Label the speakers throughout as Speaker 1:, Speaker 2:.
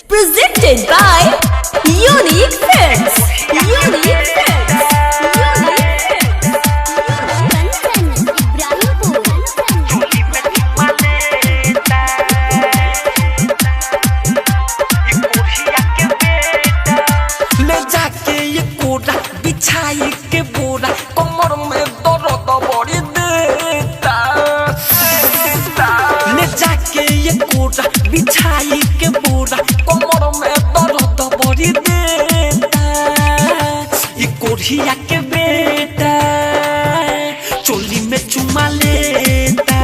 Speaker 1: Presented by Unique Films. Unique Films.
Speaker 2: बिछाई के बोरा कमर में दर्द बड़ी देता ले जाके ये कोरा बिछाई के बोरा कमर में दर्द बड़ी देता ये कोरिया के बेटा चोली में चुमा लेता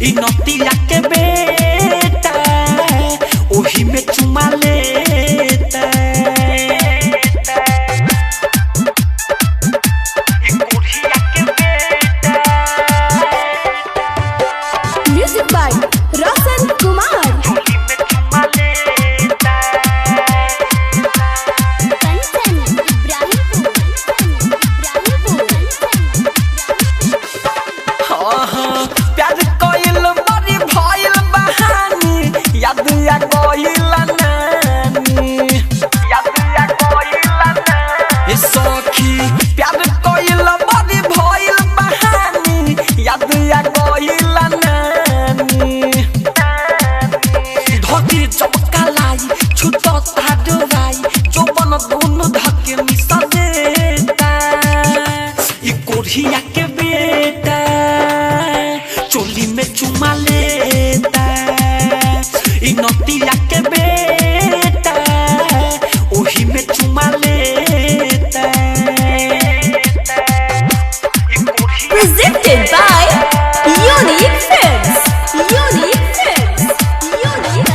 Speaker 2: ये नतिया के बेटा ओही में चुमा लेता कोरिया के बेटा चोली में चुमा लेता इ नतिया के बेटा ओही में चुमा लेता।
Speaker 1: Presented by Unique Films. Unique Films.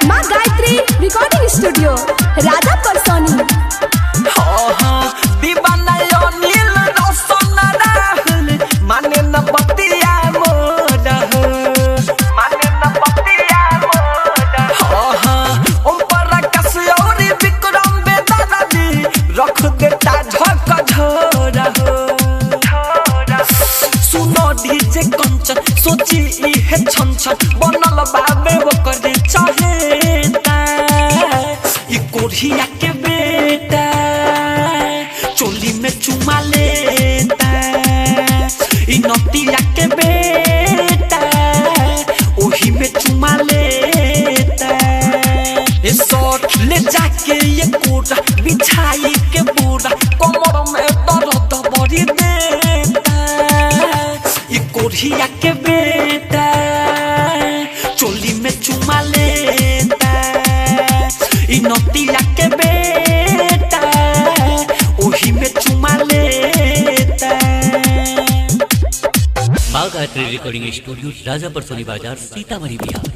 Speaker 1: माँ गायत्री रिकॉर्डिंग स्टूडियो राजा परसोनी।
Speaker 2: दीवाना यो नील रोशन राहुल माने न बतिया मोर माने न बतिया मोर ओम प्रकाश और विक्रम बेदर्दी रख देता झक झोर सुनो डीजे कंचन सोची इहे छन छन बनल बाबे ओकर चाहेता ई कोरिया के बेटा चोली में चुमा लेता इ नतिया के बेटा ओही में चुमा लेता ए शॉट ले जाके ये कोरा बिछाई के बोरा कमर में दर्द बड़ी देता इ कोरिया के बेटा चोली में चुमा लेता इ नतिया के बेटा ओही में चुमा लेता।
Speaker 3: माँ गायत्री रिकॉर्डिंग स्टूडियो राजा परसोनी बाजार सीतामढ़ी बिहार।